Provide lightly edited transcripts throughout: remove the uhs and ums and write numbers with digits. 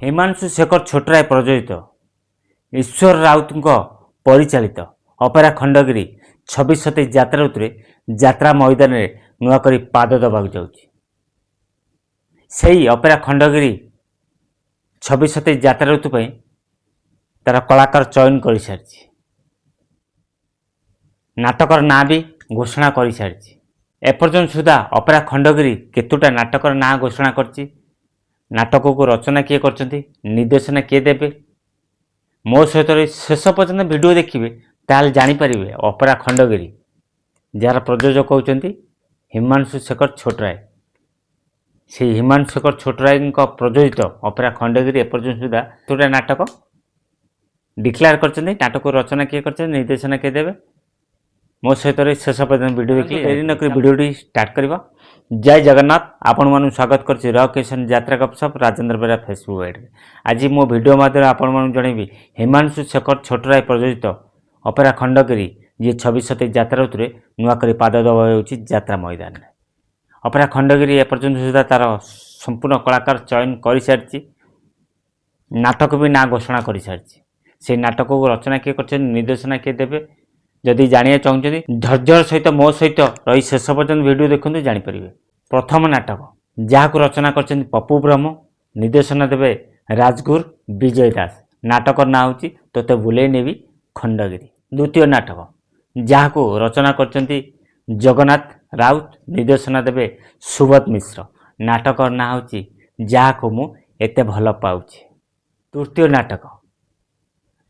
हिमांशु शेखर छोटराय प्रयोजित ईश्वर राउत परिचालित अपेरा खंडगिरी 26-27 यात्रा ऋतु यात्रा मैदान में नुआक पाद दबाक जाऊँगी अपेरा खंडगिरी 26-27 यात्रा ऋतु तार कलाकार चयन कर सारी नाटकर ना भी घोषणा कर सारी एपर्यंत सुधा अपेरा खंडगिरी केतुटा नाटकर ना घोषणा करछि नाटक को रचना किए करछन्ति निर्देशना किए देबे मो सहित शेष पर्यंत वीडियो देखिए ताल जानीपर अपेरा खंडगिरी जार प्रयोजक होती हिमांशु शेखर छोटराय से हिमांशु शेखर छोटराय प्रयोजित अपेरा खंडगिरी एपर्यंत सुधा केतुटा नाटक डिक्लेयर करछन्ति नाटक को रचना किए करछन्ति निर्देशना किए देबे मो सहित शेष पर्यटन वीडियो देखिए देरी नक वीडियो स्टार्ट करवा। जय जगन्नाथ आपण मानु स्वागत करछि रॉकेशन यात्रा गपसप राजेंद्र बेरा फेसबुक आईडी आज मो वीडियो माध्यम आपण मानु जणेबी हिमांशु शेखर छोटराय प्रयोजित अपेरा खंडगिरी जी 26-27 यात्रा ऋतु नुआ कर पाद दबाई यात्रा मैदान में अपेरा खंडगिरी एपर्यंत सुधा तार संपूर्ण कलाकार चयन कर सारी नाटक भी ना घोषणा कर सारी से नाटक को रचना किए कर निर्देशना किए देवे जदि जानिया चाहते धैर्य सहित मो सहित रही शेष पर्यटन वीडियो देखते जापर। प्रथम नाटक जहाँ को रचना कर पप्पू ब्रह्म निर्देशना देवे राजगुर विजय दास नाटक ना हूँ तोते बुले नेबी खंडगिरी। द्वितीय नाटक जहाँ को रचना कर जगन्नाथ राउत निर्देशना देवे सुबोध मिश्र नाटक ना हूँ जहाँ को मु एते भल पाऊँ। तृतीय नाटक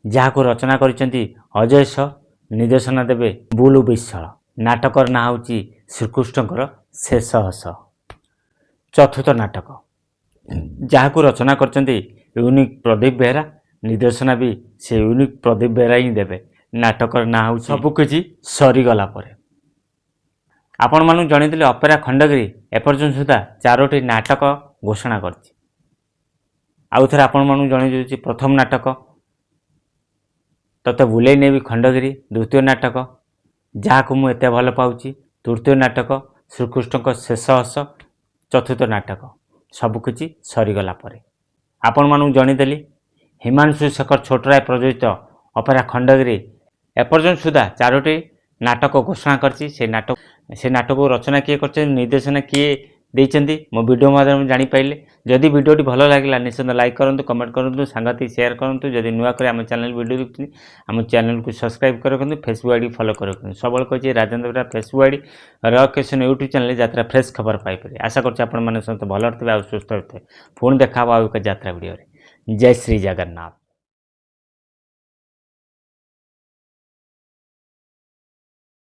जहाँ को रचना कर अजय स निर्देशना देवे बुलु विश्वाल नाटकर ना हूँ श्रीकृष्णकर शेष हस। चतुर्थ नाटक जहाँ को रचना कर यूनिक प्रदीप बेहरा निर्देशना भी से यूनिक प्रदीप बेहरा ही देवे नाटकर ना हूँ सबकि सरीगला आपण मानु जणीदेले अपेरा खंडगिरी एपर्यंत सुधा 4टी नाटक घोषणा करछि। आउ थे आपण मानु जणै देछि प्रथम नाटक तोते बुले नेबी खंडगिरी द्वितीय नाटक जहाँ को मुझे भल पाऊँ तृतीय नाटक श्रीकृष्ण शेष हस चतुर्थ नाटक सबकि सरीगला आपण मानु जणीदेली हिमांशु शेखर छोटराय प्रयोजित अपेरा खंडगिरी एपर्यंत सुधा 4टी नाटक घोषणा करछि से नाटक को रचना किए कर निर्देशना किए देइचंती मो वीडियो माध्यम जानीपारे जदि वीडियोटी भल लगे निश्चित लाइक करूँ कमेंट करूँ सांगति शेयर करूँ जदि नुआ कर आम चैनल वीडियो देखते आम चैनल को सब्सक्राइब कर रखुँ फेसबुक आईडी फॉलो कर रखुँ सब कही राजेंद्र बेरा फेसबुक आईडी रॉकेशन यूट्यूब चैनल यात्रा फ्रेश खबर पाइपर आशा कर भल थे सुस्थ थे पुणी देखा एक यात्रा वीडियो जय श्री जगन्नाथ।